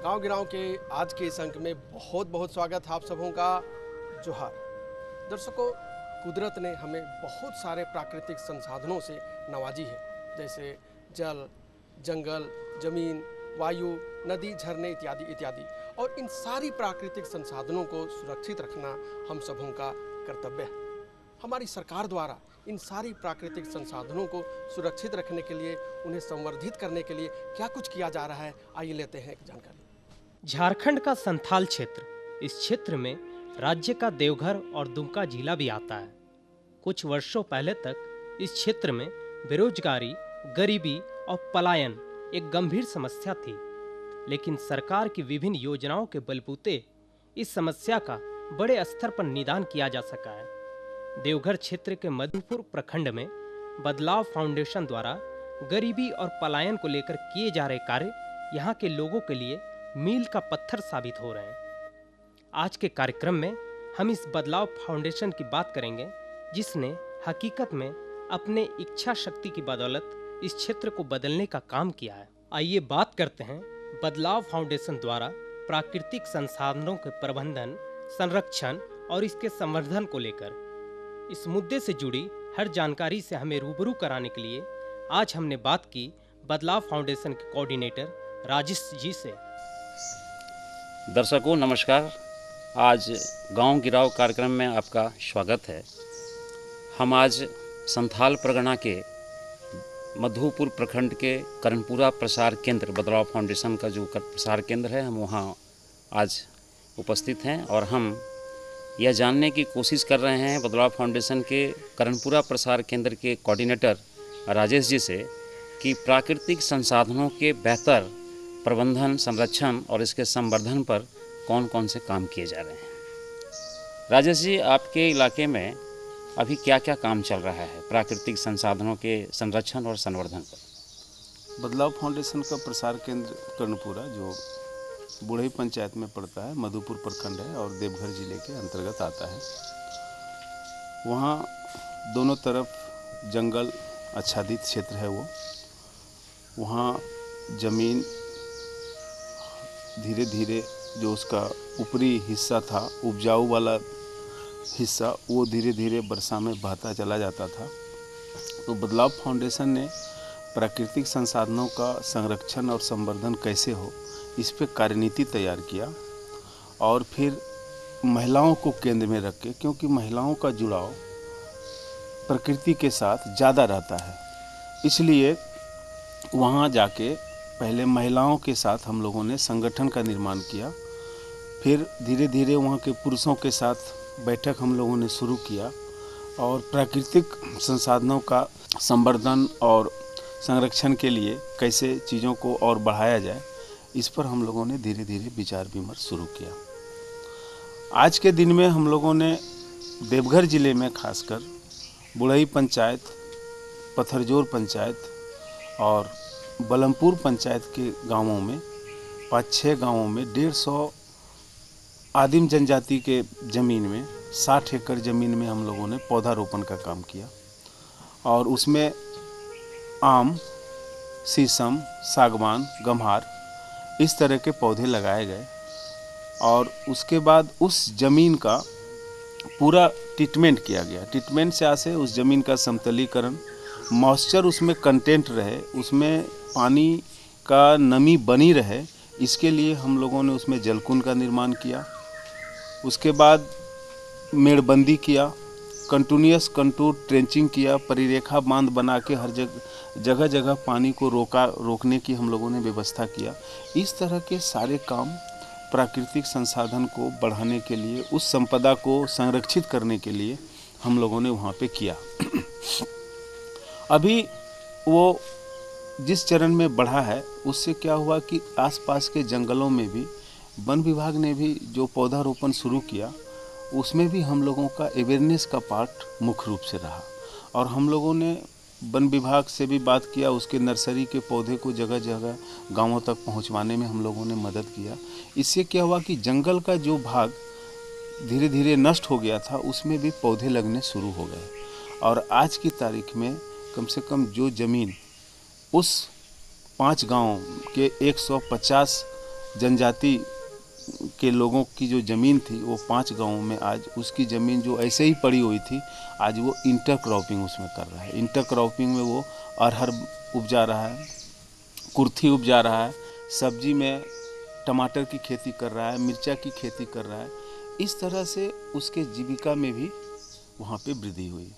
गांव गिरांव के आज के इस अंक में बहुत बहुत स्वागत है आप सबों का। जोहार दर्शकों, कुदरत ने हमें बहुत सारे प्राकृतिक संसाधनों से नवाजी है, जैसे जल, जंगल, जमीन, वायु, नदी, झरने इत्यादि इत्यादि। और इन सारी प्राकृतिक संसाधनों को सुरक्षित रखना हम सबों का कर्तव्य है। हमारी सरकार द्वारा इन सारी प्राकृतिक संसाधनों को सुरक्षित रखने के लिए, उन्हें संवर्धित करने के लिए क्या कुछ किया जा रहा है, आइए लेते हैं एक जानकारी। झारखंड का संथाल क्षेत्र, इस क्षेत्र में राज्य का देवघर और दुमका जिला भी आता है। कुछ वर्षों पहले तक इस क्षेत्र में बेरोजगारी, गरीबी और पलायन एक गंभीर समस्या थी, लेकिन सरकार की विभिन्न योजनाओं के बलबूते इस समस्या का बड़े स्तर पर निदान किया जा सका है। देवघर क्षेत्र के मधुपुर प्रखंड में बदलाव फाउंडेशन द्वारा गरीबी और पलायन को लेकर किए जा रहे कार्य यहाँ के लोगों के लिए मील का पत्थर साबित हो रहे हैं। आज के कार्यक्रम में हम इस बदलाव फाउंडेशन की बात करेंगे, जिसने हकीकत में अपने इच्छा शक्ति की बदौलत इस क्षेत्र को बदलने का काम किया है। आइए बात करते हैं बदलाव फाउंडेशन द्वारा प्राकृतिक संसाधनों के प्रबंधन, संरक्षण और इसके संवर्धन को लेकर। इस मुद्दे से जुड़ी हर जानकारी से हमें रूबरू कराने के लिए आज हमने बात की बदलाव फाउंडेशन के कोऑर्डिनेटर राजेश जी से। दर्शकों नमस्कार, आज गांव गिराव कार्यक्रम में आपका स्वागत है। हम आज संथाल परगना के मधुपुर प्रखंड के कर्णपुरा प्रसार केंद्र, बदलाव फाउंडेशन का जो प्रसार केंद्र है, हम वहां आज उपस्थित हैं और हम यह जानने की कोशिश कर रहे हैं बदलाव फाउंडेशन के कर्णपुरा प्रसार केंद्र के कोऑर्डिनेटर राजेश जी से कि प्राकृतिक संसाधनों के बेहतर प्रबंधन, संरक्षण और इसके संवर्धन पर कौन कौन से काम किए जा रहे हैं। राजेश जी, आपके इलाके में अभी क्या क्या काम चल रहा है प्राकृतिक संसाधनों के संरक्षण और संवर्धन पर? बदलाव फाउंडेशन का प्रसार केंद्र कर्णपुरा, जो बुढ़ई पंचायत में पड़ता है, मधुपुर प्रखंड है और देवघर जिले के अंतर्गत आता है। वहाँ दोनों तरफ जंगल आच्छादित क्षेत्र है। वहाँ जमीन धीरे धीरे जो उसका ऊपरी हिस्सा था, उपजाऊ वाला हिस्सा, वो धीरे धीरे वर्षा में बहता चला जाता था। तो बदलाव फाउंडेशन ने प्राकृतिक संसाधनों का संरक्षण और संवर्धन कैसे हो, इस पे कार्यनीति तैयार किया और फिर महिलाओं को केंद्र में रख के, क्योंकि महिलाओं का जुड़ाव प्रकृति के साथ ज़्यादा रहता है, इसलिए वहाँ जाके पहले महिलाओं के साथ हम लोगों ने संगठन का निर्माण किया। फिर धीरे धीरे वहाँ के पुरुषों के साथ बैठक हम लोगों ने शुरू किया और प्राकृतिक संसाधनों का संवर्धन और संरक्षण के लिए कैसे चीज़ों को और बढ़ाया जाए, इस पर हम लोगों ने धीरे धीरे विचार विमर्श शुरू किया। आज के दिन में हम लोगों ने देवघर जिले में खासकर बुढ़ई पंचायत, पत्थरजोर पंचायत और बलमपुर पंचायत के गांवों में, 5-6 गांवों में 150 आदिम जनजाति के ज़मीन में, 60 एकड़ ज़मीन में हम लोगों ने पौधारोपण का काम किया और उसमें आम, शीशम, सागवान, गम्हार इस तरह के पौधे लगाए गए और उसके बाद उस ज़मीन का पूरा ट्रीटमेंट किया गया। ट्रीटमेंट से आसे उस ज़मीन का समतलीकरण, मॉइस्चर उसमें कंटेंट रहे, उसमें पानी का नमी बनी रहे, इसके लिए हम लोगों ने उसमें जलकुंड का निर्माण किया। उसके बाद मेड़बंदी किया, कंटिन्यूअस कंटूर ट्रेंचिंग किया, परिरेखा बांध बना के हर जगह जगह पानी को रोकने की हम लोगों ने व्यवस्था किया। इस तरह के सारे काम प्राकृतिक संसाधन को बढ़ाने के लिए, उस संपदा को संरक्षित करने के लिए हम लोगों ने वहाँ पे किया। अभी वो जिस चरण में बढ़ा है, उससे क्या हुआ कि आसपास के जंगलों में भी वन विभाग ने भी जो पौधारोपण शुरू किया, उसमें भी हम लोगों का अवेयरनेस का पार्ट मुख्य रूप से रहा और हम लोगों ने वन विभाग से भी बात किया। उसके नर्सरी के पौधे को जगह जगह गांवों तक पहुंचवाने में हम लोगों ने मदद किया। इससे क्या हुआ कि जंगल का जो भाग धीरे धीरे नष्ट हो गया था, उसमें भी पौधे लगने शुरू हो गए और आज की तारीख में कम से कम जो ज़मीन उस 5 गांव के 150 जनजाति के लोगों की जो ज़मीन थी वो 5 गांवों में आज उसकी ज़मीन जो ऐसे ही पड़ी हुई थी, आज वो इंटर क्रॉपिंग उसमें कर रहा है। इंटर क्रॉपिंग में वो अरहर उपजा रहा है, कुर्थी उपजा रहा है, सब्जी में टमाटर की खेती कर रहा है, मिर्चा की खेती कर रहा है। इस तरह से उसके जीविका में भी वहाँ पे वृद्धि हुई।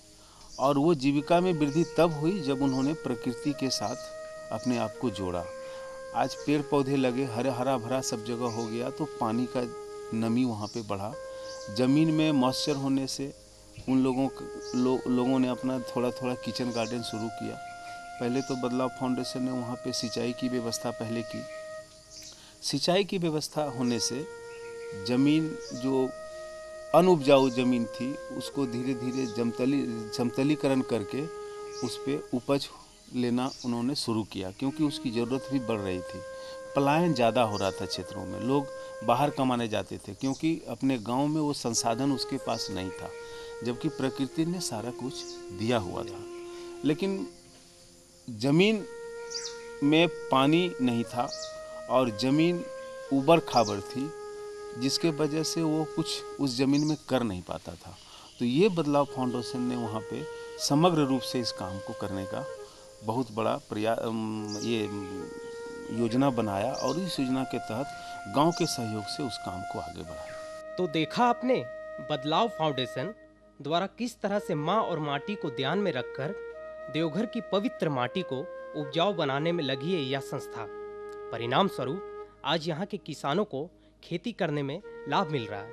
और वो जीविका में वृद्धि तब हुई जब उन्होंने प्रकृति के साथ अपने आप को जोड़ा। आज पेड़ पौधे लगे, हरा भरा सब जगह हो गया, तो पानी का नमी वहाँ पे बढ़ा। ज़मीन में मॉइस्चर होने से उन लोगों ने अपना थोड़ा थोड़ा किचन गार्डन शुरू किया। पहले तो बदलाव फाउंडेशन ने वहाँ पे सिंचाई की व्यवस्था पहले की। सिंचाई की व्यवस्था होने से ज़मीन जो अनउपजाऊ ज़मीन थी उसको धीरे धीरे समतलीकरण करके उस पर उपज लेना उन्होंने शुरू किया, क्योंकि उसकी ज़रूरत भी बढ़ रही थी। पलायन ज़्यादा हो रहा था क्षेत्रों में, लोग बाहर कमाने जाते थे क्योंकि अपने गांव में वो संसाधन उसके पास नहीं था, जबकि प्रकृति ने सारा कुछ दिया हुआ था। लेकिन ज़मीन में पानी नहीं था और ज़मीन ऊबड़ खाबड़ थी, जिसके वजह से वो कुछ उस ज़मीन में कर नहीं पाता था। तो ये बदलाव फाउंडेशन ने वहाँ पे समग्र रूप से इस काम को करने का बहुत बड़ा ये योजना बनाया और इस योजना के तहत गांव के सहयोग से उस काम को आगे बढ़ाया। तो देखा आपने, बदलाव फाउंडेशन द्वारा किस तरह से माँ और माटी को ध्यान में रखकर देवघर की पवित्र माटी को उपजाऊ बनाने में लगी है यह संस्था। परिणाम स्वरूप आज यहाँ के किसानों को खेती करने में लाभ मिल रहा है।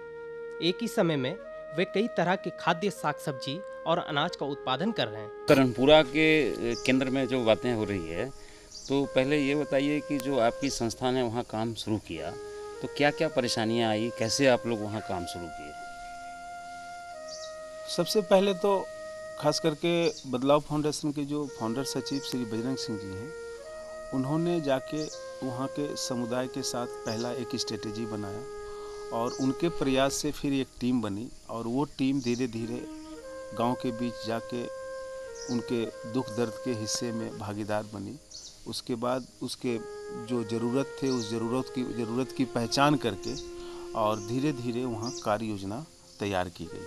एक ही समय में वे कई तरह के खाद्य, साग सब्जी और अनाज का उत्पादन कर रहे हैं। करणपुरा के केंद्र में जो बातें हो रही है, तो पहले ये बताइए कि जो आपकी संस्था ने वहाँ काम शुरू किया तो क्या क्या परेशानियाँ आई, कैसे आप लोग वहाँ काम शुरू किए? सबसे पहले तो खास करके बदलाव फाउंडेशन के जो फाउंडर सचिव श्री बजरंग सिंह जी हैं, उन्होंने जाके वहाँ के समुदाय के साथ पहला एक स्ट्रेटेजी बनाया और उनके प्रयास से फिर एक टीम बनी और वो टीम धीरे धीरे गांव के बीच जाके उनके दुख दर्द के हिस्से में भागीदार बनी। उसके बाद उसके जो ज़रूरत थे उस ज़रूरत की पहचान करके और धीरे धीरे वहाँ कार्य योजना तैयार की गई।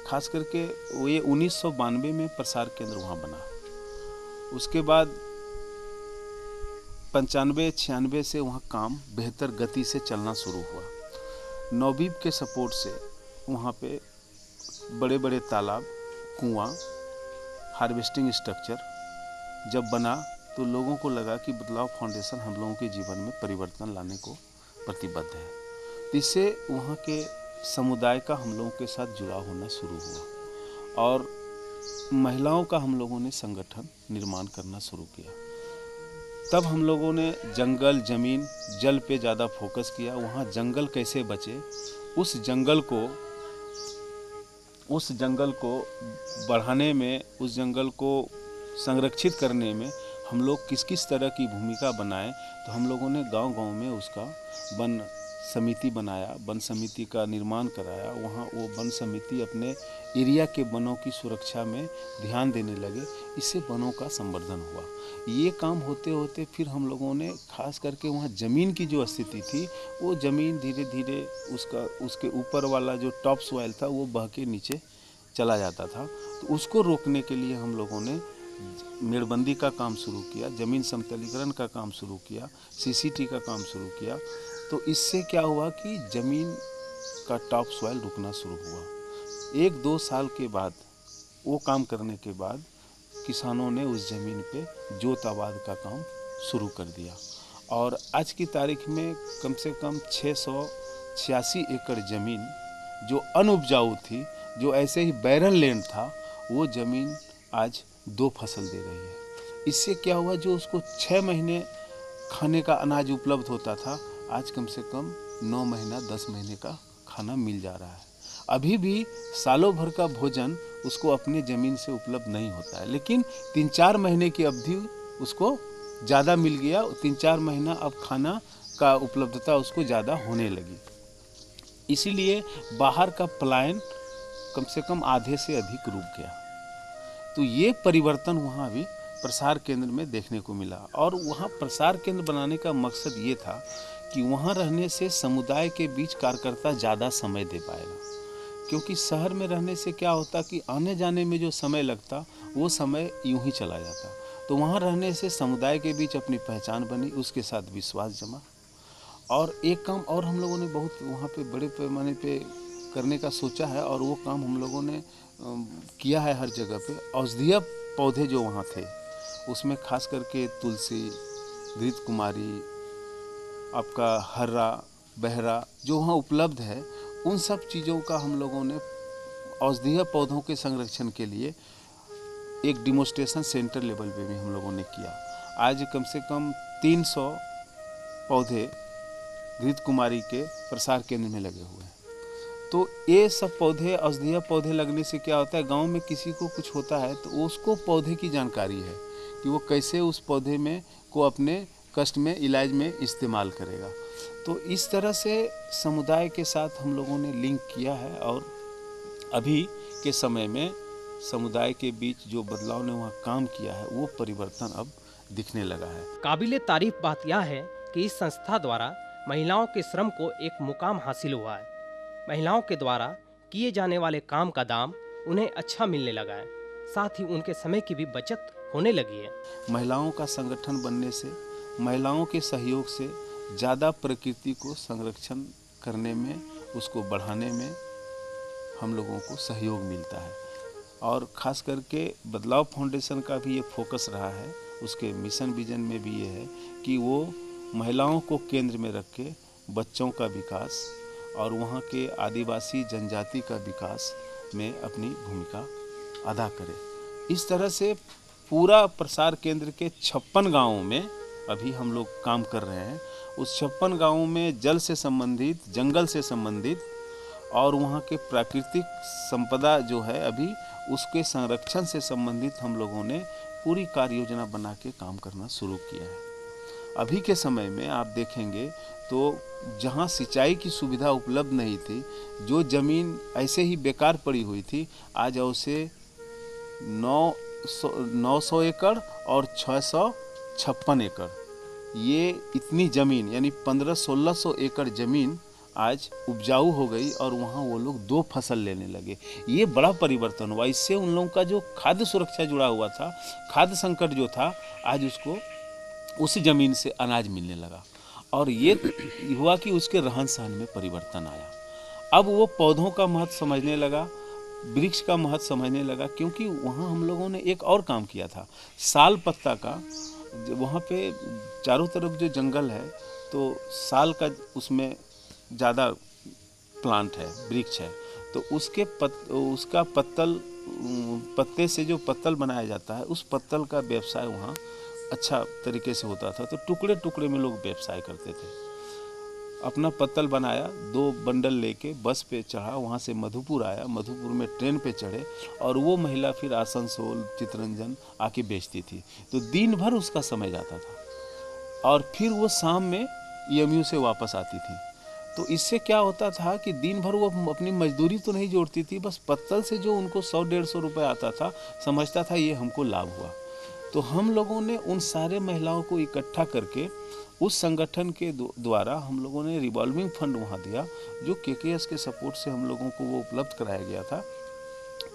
खास करके वो ये 1992 में प्रसार केंद्र वहाँ बना। उसके बाद 95-96 से वहाँ काम बेहतर गति से चलना शुरू हुआ। नौबीब के सपोर्ट से वहाँ पे बड़े बड़े तालाब, कुआं, हार्वेस्टिंग स्ट्रक्चर जब बना तो लोगों को लगा कि बदलाव फाउंडेशन हम लोगों के जीवन में परिवर्तन लाने को प्रतिबद्ध है। तो इससे वहाँ के समुदाय का हम लोगों के साथ जुड़ाव होना शुरू हुआ और महिलाओं का हम लोगों ने संगठन निर्माण करना शुरू किया। तब हम लोगों ने जंगल, ज़मीन, जल पे ज़्यादा फोकस किया। वहाँ जंगल कैसे बचे, उस जंगल को बढ़ाने में, उस जंगल को संरक्षित करने में हम लोग किस किस तरह की भूमिका बनाएं। तो हम लोगों ने गांव-गांव में उसका वन समिति बनाया, वन समिति का निर्माण कराया। वहाँ वो वन समिति अपने एरिया के वनों की सुरक्षा में ध्यान देने लगे। इससे वनों का संवर्धन हुआ। ये काम होते होते फिर हम लोगों ने खास करके वहाँ ज़मीन की जो स्थिति थी, वो ज़मीन धीरे धीरे उसके ऊपर वाला जो टॉप सॉइल था वो बह के नीचे चला जाता था। तो उसको रोकने के लिए हम लोगों ने मेड़बंदी का काम शुरू किया, ज़मीन समतलीकरण का काम शुरू किया, सीसीटी का काम शुरू किया। तो इससे क्या हुआ कि ज़मीन का टॉप सॉइल रुकना शुरू हुआ। 1-2 साल के बाद वो काम करने के बाद किसानों ने उस ज़मीन पे जोत आबाद का काम शुरू कर दिया और आज की तारीख में कम से कम 686 एकड़ ज़मीन जो अनउपजाऊ थी, जो ऐसे ही बैरन लैंड था, वो ज़मीन आज 2 फसल दे रही है। इससे क्या हुआ, जो उसको 6 महीने खाने का अनाज उपलब्ध होता था, आज कम से कम 9 महीना 10 महीने का खाना मिल जा रहा है। अभी भी सालों भर का भोजन उसको अपने ज़मीन से उपलब्ध नहीं होता है, लेकिन 3-4 महीने की अवधि उसको ज़्यादा मिल गया। 3-4 महीना अब खाना का उपलब्धता उसको ज़्यादा होने लगी। इसीलिए बाहर का पलायन कम से कम आधे से अधिक रुक गया। तो ये परिवर्तन वहाँ भी प्रसार केंद्र में देखने को मिला और वहाँ प्रसार केंद्र बनाने का मकसद ये था कि वहाँ रहने से समुदाय के बीच कार्यकर्ता ज़्यादा समय दे पाएगा, क्योंकि शहर में रहने से क्या होता कि आने जाने में जो समय लगता वो समय यूं ही चला जाता। तो वहाँ रहने से समुदाय के बीच अपनी पहचान बनी, उसके साथ विश्वास जमा। और एक काम और हम लोगों ने बहुत वहाँ पे बड़े पैमाने पे करने का सोचा है, और वो काम हम लोगों ने किया है हर जगह पे। औषधीय पौधे जो वहाँ थे उसमें खास करके तुलसी, घृत कुमारी, आपका हर्रा, बहरा जो वहाँ उपलब्ध है, उन सब चीज़ों का हम लोगों ने औषधीय पौधों के संरक्षण के लिए एक डिमोस्ट्रेशन सेंटर लेवल पे भी हम लोगों ने किया। आज कम से कम 300 पौधे घृत कुमारी के प्रसार केंद्र में लगे हुए हैं। तो ये सब पौधे, औषधीय पौधे लगने से क्या होता है, गांव में किसी को कुछ होता है तो उसको पौधे की जानकारी है कि वो कैसे उस पौधे में को अपने कष्ट में, इलाज में इस्तेमाल करेगा। तो इस तरह से समुदाय के साथ हम लोगों ने लिंक किया है, और अभी के समय में समुदाय के बीच जो बदलाव ने वहाँ काम किया है वो परिवर्तन अब दिखने लगा है। काबिले तारीफ बात यह है कि इस संस्था द्वारा महिलाओं के श्रम को एक मुकाम हासिल हुआ है। महिलाओं के द्वारा किए जाने वाले काम का दाम उन्हें अच्छा मिलने लगा है, साथ ही उनके समय की भी बचत होने लगी है। महिलाओं का संगठन बनने से, महिलाओं के सहयोग से ज़्यादा प्रकृति को संरक्षण करने में, उसको बढ़ाने में हम लोगों को सहयोग मिलता है। और ख़ास करके बदलाव फाउंडेशन का भी ये फोकस रहा है, उसके मिशन विजन में भी ये है कि वो महिलाओं को केंद्र में रख के बच्चों का विकास और वहाँ के आदिवासी जनजाति का विकास में अपनी भूमिका अदा करे। इस तरह से पूरा प्रसार केंद्र के 56 गाँवों में अभी हम लोग काम कर रहे हैं। उस 56 गाँवों में जल से संबंधित, जंगल से संबंधित और वहाँ के प्राकृतिक संपदा जो है अभी उसके संरक्षण से संबंधित हम लोगों ने पूरी कार्य योजना बना के काम करना शुरू किया है। अभी के समय में आप देखेंगे तो जहाँ सिंचाई की सुविधा उपलब्ध नहीं थी, जो ज़मीन ऐसे ही बेकार पड़ी हुई थी, आज उसे 900 एकड़ और 656 एकड़, ये इतनी ज़मीन यानी 1500-1600 एकड़ ज़मीन आज उपजाऊ हो गई और वहाँ वो लोग 2 फसल लेने लगे। ये बड़ा परिवर्तन हुआ। इससे उन लोगों का जो खाद्य सुरक्षा जुड़ा हुआ था, खाद्य संकट जो था, आज उसको उस ज़मीन से अनाज मिलने लगा। और ये हुआ कि उसके रहन सहन में परिवर्तन आया। अब वो पौधों का महत्व समझने लगा, वृक्ष का महत्व समझने लगा, क्योंकि वहाँ हम लोगों ने एक और काम किया था, साल पत्ता का। वहाँ पे चारों तरफ जो जंगल है तो साल का उसमें ज़्यादा प्लांट है, वृक्ष है, तो उसका पत्ते से जो पत्तल बनाया जाता है, उस पत्तल का व्यवसाय वहाँ अच्छा तरीके से होता था। तो टुकड़े टुकड़े में लोग व्यवसाय करते थे। अपना पत्तल बनाया, 2 बंडल लेके बस पे चढ़ा, वहाँ से मधुपुर आया, मधुपुर में ट्रेन पे चढ़े और वो महिला फिर आसनसोल, चितरंजन आके बेचती थी। तो दिन भर उसका समय जाता था और फिर वो शाम में EMU से वापस आती थी। तो इससे क्या होता था कि दिन भर वो अपनी मजदूरी तो नहीं जोड़ती थी, बस पत्तल से जो उनको 100-150 रुपये आता था, समझता था ये हमको लाभ हुआ। तो हम लोगों ने उन सारे महिलाओं को इकट्ठा करके उस संगठन के द्वारा हम लोगों ने रिवॉल्विंग फंड वहाँ दिया, जो KKS के सपोर्ट से हम लोगों को वो उपलब्ध कराया गया था।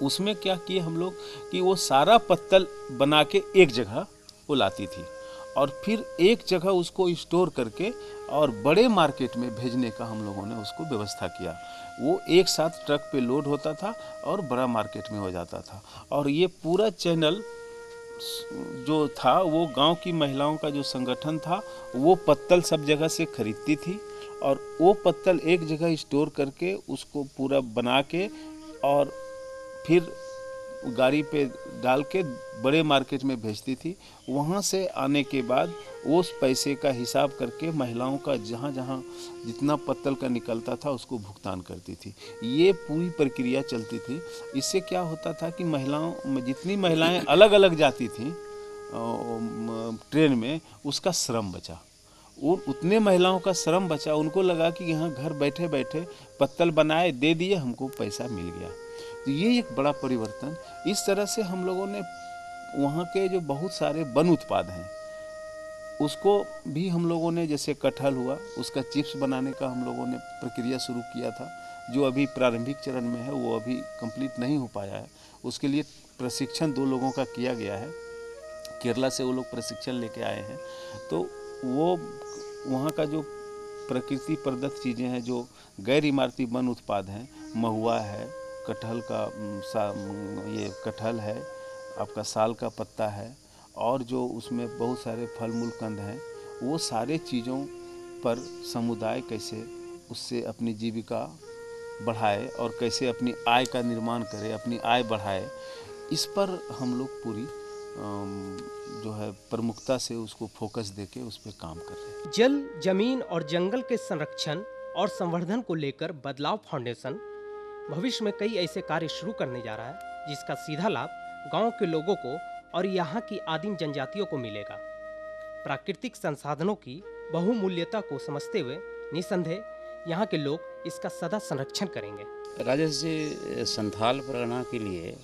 उसमें क्या किए हम लोग कि वो सारा पत्तल बना के एक जगह वो लाती थी और फिर एक जगह उसको स्टोर करके और बड़े मार्केट में भेजने का हम लोगों ने उसको व्यवस्था किया। वो एक साथ ट्रक पे लोड होता था और बड़ा मार्केट में हो जाता था। और ये पूरा चैनल जो था, वो गांव की महिलाओं का जो संगठन था, वो पत्तल सब जगह से खरीदती थी और वो पत्तल एक जगह स्टोर करके उसको पूरा बना के और फिर गाड़ी पे डाल के बड़े मार्केट में भेजती थी। वहाँ से आने के बाद उस पैसे का हिसाब करके महिलाओं का जहाँ जहाँ जितना पत्तल का निकलता था उसको भुगतान करती थी। ये पूरी प्रक्रिया चलती थी। इससे क्या होता था कि महिलाओं में जितनी महिलाएं अलग अलग जाती थीं ट्रेन में, उसका श्रम बचा। और उतने महिलाओं का श्रम बचा, उनको लगा कि यहाँ घर बैठे बैठे पत्तल बनाए, दे दिए, हमको पैसा मिल गया। तो ये एक बड़ा परिवर्तन। इस तरह से हम लोगों ने वहाँ के जो बहुत सारे वन उत्पाद हैं, उसको भी हम लोगों ने, जैसे कटहल हुआ, उसका चिप्स बनाने का हम लोगों ने प्रक्रिया शुरू किया था, जो अभी प्रारंभिक चरण में है, वो अभी कंप्लीट नहीं हो पाया है। उसके लिए प्रशिक्षण 2 लोगों का किया गया है, केरला से वो लोग प्रशिक्षण लेके आए हैं। तो वो वहाँ का जो प्रकृति प्रदत्त चीज़ें हैं, जो गैर इमारती वन उत्पाद हैं, महुआ है, कटहल का ये कटहल है, आपका साल का पत्ता है, और जो उसमें बहुत सारे फल मूल कंद हैं, वो सारे चीज़ों पर समुदाय कैसे उससे अपनी जीविका बढ़ाए और कैसे अपनी आय का निर्माण करे, अपनी आय बढ़ाए, इस पर हम लोग पूरी जो है प्रमुखता से उसको फोकस देके उस पर काम कर रहे हैं। जल, जमीन और जंगल के संरक्षण और संवर्धन को लेकर बदलाव फाउंडेशन भविष्य में कई ऐसे कार्य शुरू करने जा रहा है जिसका सीधा लाभ गांव के लोगों को और यहाँ की आदिम जनजातियों को मिलेगा। प्राकृतिक संसाधनों की बहुमूल्यता को समझते हुए निसंदेह यहाँ के लोग इसका सदा संरक्षण करेंगे। राजेश जी, संथाल परगना के लिए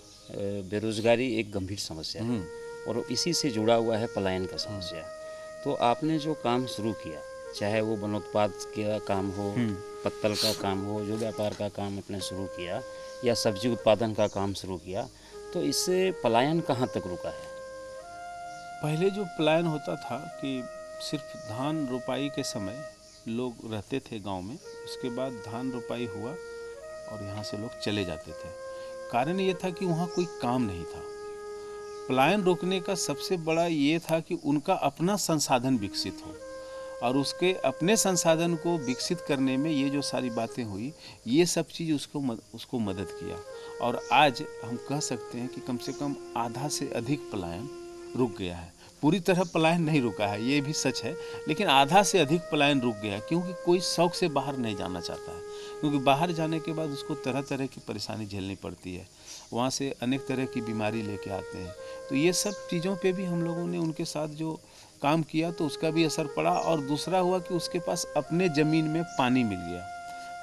बेरोजगारी एक गंभीर समस्या है और इसी से जुड़ा हुआ है पलायन का समस्या। तो आपने जो काम शुरू किया, चाहे वो वनोत्पाद का काम हो, पत्तल का काम हो, जो व्यापार का काम आपने शुरू किया, या सब्जी उत्पादन का काम शुरू किया, तो इससे पलायन कहाँ तक रुका है? पहले जो पलायन होता था कि सिर्फ धान रोपाई के समय लोग रहते थे गांव में, उसके बाद धान रोपाई हुआ और यहाँ से लोग चले जाते थे। कारण ये था कि वहाँ कोई काम नहीं था। पलायन रोकने का सबसे बड़ा ये था कि उनका अपना संसाधन विकसित हो, और उसके अपने संसाधन को विकसित करने में ये जो सारी बातें हुई, ये सब चीज़ उसको मदद किया। और आज हम कह सकते हैं कि कम से कम आधा से अधिक पलायन रुक गया है। पूरी तरह पलायन नहीं रुका है, ये भी सच है, लेकिन आधा से अधिक पलायन रुक गया, क्योंकि कोई शौक से बाहर नहीं जाना चाहता है। क्योंकि बाहर जाने के बाद उसको तरह तरह की परेशानी झेलनी पड़ती है, वहाँ से अनेक तरह की बीमारी लेके आते हैं। तो ये सब चीज़ों पे भी हम लोगों ने उनके साथ जो काम किया तो उसका भी असर पड़ा। और दूसरा हुआ कि उसके पास अपने ज़मीन में पानी मिल गया।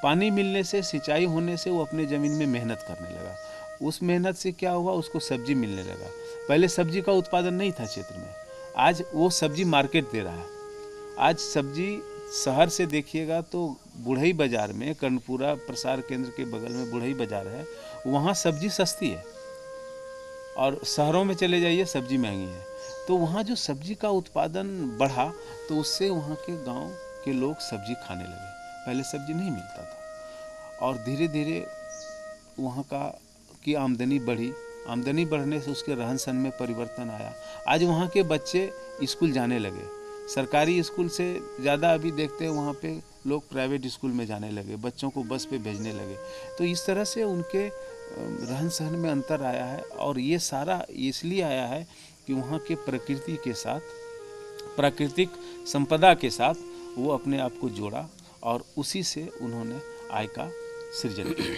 पानी मिलने से, सिंचाई होने से वो अपने ज़मीन में मेहनत करने लगा। उस मेहनत से क्या हुआ, उसको सब्जी मिलने लगा। पहले सब्जी का उत्पादन नहीं था क्षेत्र में, आज वो सब्जी मार्केट दे रहा है। आज सब्जी शहर से देखिएगा तो बुढ़ई बाज़ार में, कर्णपुरा प्रसार केंद्र के बगल में बुढ़ई बाज़ार है, वहाँ सब्जी सस्ती है, और शहरों में चले जाइए सब्जी महंगी है। तो वहाँ जो सब्जी का उत्पादन बढ़ा तो उससे वहाँ के गांव के लोग सब्जी खाने लगे। पहले सब्जी नहीं मिलता था, और धीरे धीरे वहाँ की आमदनी बढ़ी। आमदनी बढ़ने से उसके रहन सहन में परिवर्तन आया। आज वहाँ के बच्चे स्कूल जाने लगे। सरकारी स्कूल से ज़्यादा अभी देखते हैं वहाँ पे लोग प्राइवेट स्कूल में जाने लगे, बच्चों को बस पे भेजने लगे। तो इस तरह से उनके रहन सहन में अंतर आया है, और ये सारा इसलिए आया है कि वहाँ के प्रकृति के साथ, प्राकृतिक संपदा के साथ वो अपने आप को जोड़ा, और उसी से उन्होंने आय का सृजन किया।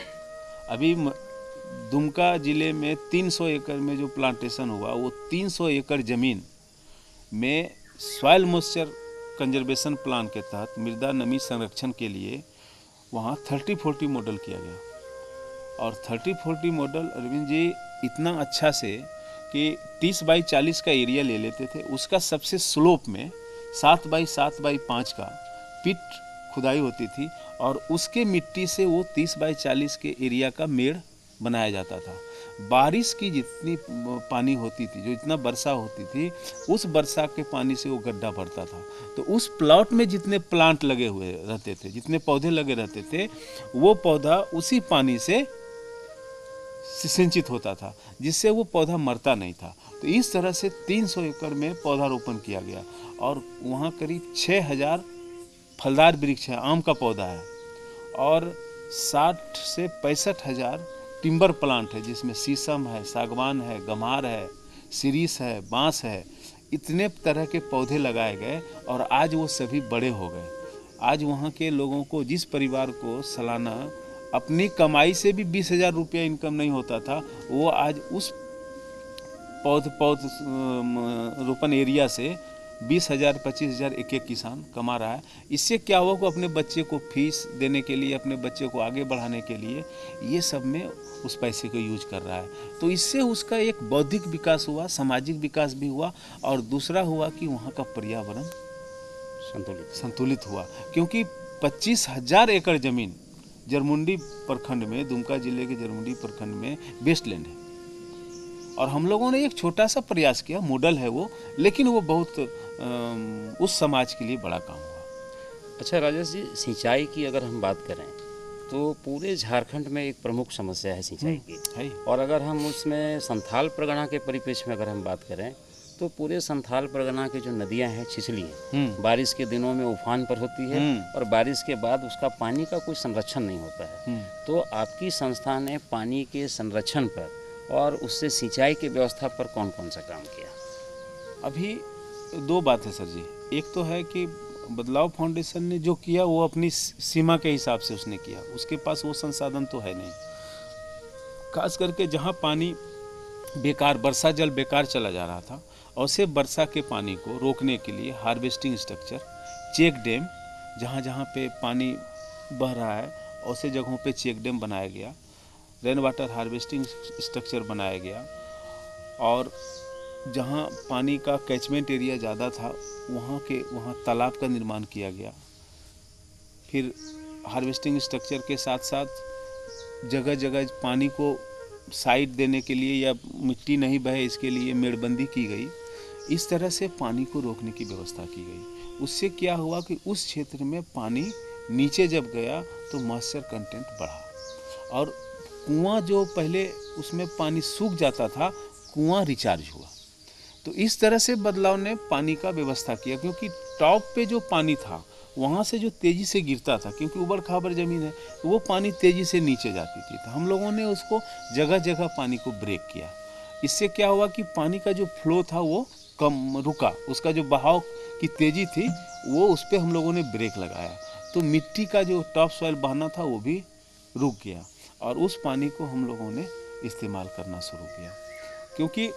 अभी दुमका जिले में 300 एकड़ में जो प्लांटेशन हुआ, वो 300 एकड़ ज़मीन में सॉइल मॉइस्चर कंजर्वेशन प्लान के तहत मृदा नमी संरक्षण के लिए वहाँ 30-40 मॉडल किया गया। और 30-40 मॉडल अरविंद जी इतना अच्छा से कि 30 बाई 40 का एरिया ले लेते थे। उसका सबसे स्लोप में 7 बाई 7 बाई 5 का पिट खुदाई होती थी, और उसके मिट्टी से वो 30 बाई 40 के एरिया का मेड़ बनाया जाता था। बारिश की जितनी पानी होती थी, जो इतना वर्षा होती थी, उस वर्षा के पानी से वो गड्ढा भरता था। तो उस प्लॉट में जितने प्लांट लगे हुए रहते थे, जितने पौधे लगे रहते थे, वो पौधा उसी पानी से सिंचित होता था, जिससे वो पौधा मरता नहीं था। तो इस तरह से 300 एकड़ में पौधारोपण किया गया, और वहाँ करीब 6000 फलदार वृक्ष है, आम का पौधा है, और 60 से 65,000 टिम्बर प्लांट है, जिसमें शीशम है, सागवान है, गम्हार है, सिरिस है, बांस है। इतने तरह के पौधे लगाए गए, और आज वो सभी बड़े हो गए। आज वहाँ के लोगों को, जिस परिवार को सालाना अपनी कमाई से भी 20,000 रुपया इनकम नहीं होता था, वो आज उस रोपण एरिया से 20,000 25,000 एक किसान कमा रहा है। इससे क्या हुआ कि अपने बच्चे को फीस देने के लिए, अपने बच्चे को आगे बढ़ाने के लिए, ये सब में उस पैसे को यूज कर रहा है। तो इससे उसका एक बौद्धिक विकास हुआ, सामाजिक विकास भी हुआ, और दूसरा हुआ कि वहाँ का पर्यावरण संतुलित हुआ, क्योंकि 25,000 एकड़ जमीन जरमुंडी प्रखंड में, दुमका जिले के जरमुंडी प्रखंड में वेस्टलैंड है। और हम लोगों ने एक छोटा सा प्रयास किया, मॉडल है वो, लेकिन वो बहुत उस समाज के लिए बड़ा काम हुआ। अच्छा राजेश जी, सिंचाई की अगर हम बात करें तो पूरे झारखंड में एक प्रमुख समस्या है सिंचाई की, है। और अगर हम उसमें संथाल परगना के परिप्रेक्ष्य में अगर हम बात करें तो पूरे संथाल परगना की जो नदियां हैं, छिछली हैं, बारिश के दिनों में उफान पर होती है और बारिश के बाद उसका पानी का कोई संरक्षण नहीं होता है। तो आपकी संस्था ने पानी के संरक्षण पर और उससे सिंचाई की व्यवस्था पर कौन कौन सा काम किया? अभी दो बात है सर जी। एक तो है कि बदलाव फाउंडेशन ने जो किया वो अपनी सीमा के हिसाब से उसने किया, उसके पास वो संसाधन तो है नहीं। खास करके जहाँ पानी बेकार, वर्षा जल बेकार चला जा रहा था, और वर्षा के पानी को रोकने के लिए हार्वेस्टिंग स्ट्रक्चर, चेक डैम, जहाँ जहाँ पे पानी बह रहा है ऐसे जगहों पे चेक डैम बनाया गया, रेन वाटर हार्वेस्टिंग स्ट्रक्चर बनाया गया, और जहाँ पानी का कैचमेंट एरिया ज़्यादा था वहाँ तालाब का निर्माण किया गया। फिर हार्वेस्टिंग स्ट्रक्चर के साथ साथ जगह जगह पानी को साइड देने के लिए या मिट्टी नहीं बहे इसके लिए मेड़बंदी की गई। इस तरह से पानी को रोकने की व्यवस्था की गई। उससे क्या हुआ कि उस क्षेत्र में पानी नीचे जब गया तो मॉइस्चर कंटेंट बढ़ा, और कुआं जो पहले उसमें पानी सूख जाता था, कुआं रिचार्ज हुआ। तो इस तरह से बदलाव ने पानी का व्यवस्था किया, क्योंकि टॉप पे जो पानी था वहाँ से जो तेज़ी से गिरता था, क्योंकि उबड़ खाबड़ ज़मीन है, वो पानी तेज़ी से नीचे जाती थी। तो हम लोगों ने उसको जगह जगह पानी को ब्रेक किया। इससे क्या हुआ कि पानी का जो फ्लो था वो कम रुका, उसका जो बहाव की तेज़ी थी वो उस पर हम लोगों ने ब्रेक लगाया। तो मिट्टी का जो टॉप सॉइल बहना था वो भी रुक गया, और उस पानी को हम लोगों ने इस्तेमाल करना शुरू किया। क्योंकि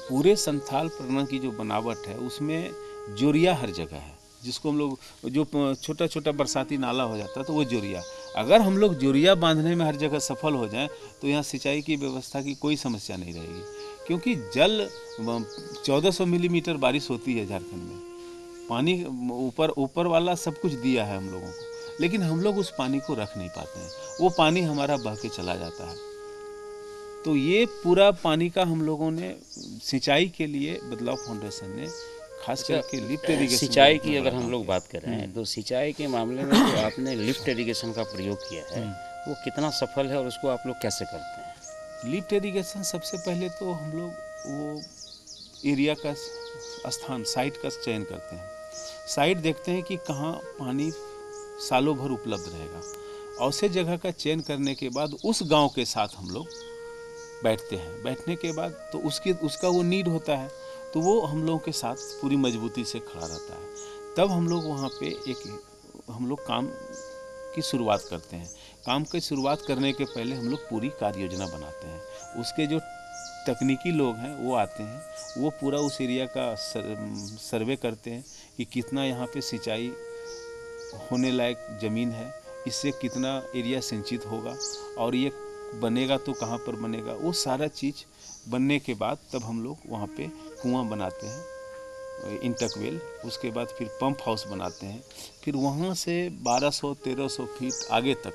पूरे संथाल परगना की जो बनावट है उसमें जोरिया हर जगह है, जिसको हम लोग, जो छोटा छोटा बरसाती नाला हो जाता है तो वो जोरिया। अगर हम लोग जोरिया बांधने में हर जगह सफल हो जाएं तो यहाँ सिंचाई की व्यवस्था की कोई समस्या नहीं रहेगी, क्योंकि जल 1400 मिलीमीटर बारिश होती है झारखंड में। पानी ऊपर वाला सब कुछ दिया है हम लोगों को, लेकिन हम लोग उस पानी को रख नहीं पाते हैं, वो पानी हमारा बह के चला जाता है। तो ये पूरा पानी का हम लोगों ने सिंचाई के लिए बदलाव फाउंडेशन ने खास करके लिफ्ट इरिगेशन, सिंचाई की अगर हम लोग बात करें तो सिंचाई के मामले में जो आपने लिफ्ट इरिगेशन का प्रयोग किया है वो कितना सफल है और उसको आप लोग कैसे करते हैं? लिफ्ट इरिगेशन सबसे पहले तो हम लोग वो एरिया का स्थान, साइट का चयन करते हैं। साइट देखते हैं कि कहाँ पानी सालों भर उपलब्ध रहेगा। ऐसे जगह का चयन करने के बाद उस गांव के साथ हम लोग बैठते हैं। बैठने के बाद तो उसका वो नीड होता है, तो वो हम लोगों के साथ पूरी मजबूती से खड़ा रहता है। तब हम लोग वहाँ पे हम लोग काम की शुरुआत करते हैं। काम की शुरुआत करने के पहले हम लोग पूरी कार्य योजना बनाते हैं। उसके जो तकनीकी लोग हैं वो आते हैं, वो पूरा उस एरिया का सर्वे करते हैं कि कितना यहाँ पे सिंचाई होने लायक ज़मीन है, इससे कितना एरिया सिंचित होगा, और ये बनेगा तो कहाँ पर बनेगा। वो सारा चीज़ बनने के बाद तब हम लोग वहाँ पे कुआं बनाते हैं, इंटकवेल, उसके बाद फिर पंप हाउस बनाते हैं। फिर वहाँ से 1200-1300 फीट आगे तक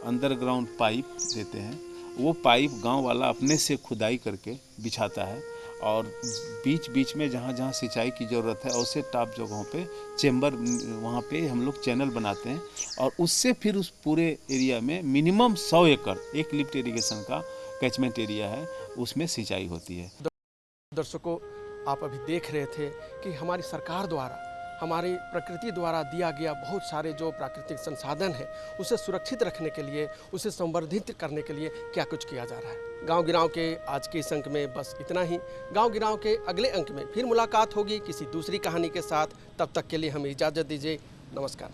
अंडरग्राउंड पाइप देते हैं। वो पाइप गांव वाला अपने से खुदाई करके बिछाता है, और बीच बीच में जहाँ जहाँ सिंचाई की ज़रूरत है ऐसे टॉप जगहों पे चैम्बर, वहाँ पे हम लोग चैनल बनाते हैं, और उससे फिर उस पूरे एरिया में मिनिमम 100 एकड़ एक लिफ्ट इरिगेशन का कैचमेंट एरिया है, उसमें सिंचाई होती है। दर्शकों, आप अभी देख रहे थे कि हमारी सरकार द्वारा, हमारी प्रकृति द्वारा दिया गया बहुत सारे जो प्राकृतिक संसाधन है उसे सुरक्षित रखने के लिए, उसे संवर्धित करने के लिए क्या कुछ किया जा रहा है। गांव गिरांव के आज के इस अंक में बस इतना ही। गांव गिरांव के अगले अंक में फिर मुलाकात होगी किसी दूसरी कहानी के साथ। तब तक के लिए हमें इजाज़त दीजिए। नमस्कार।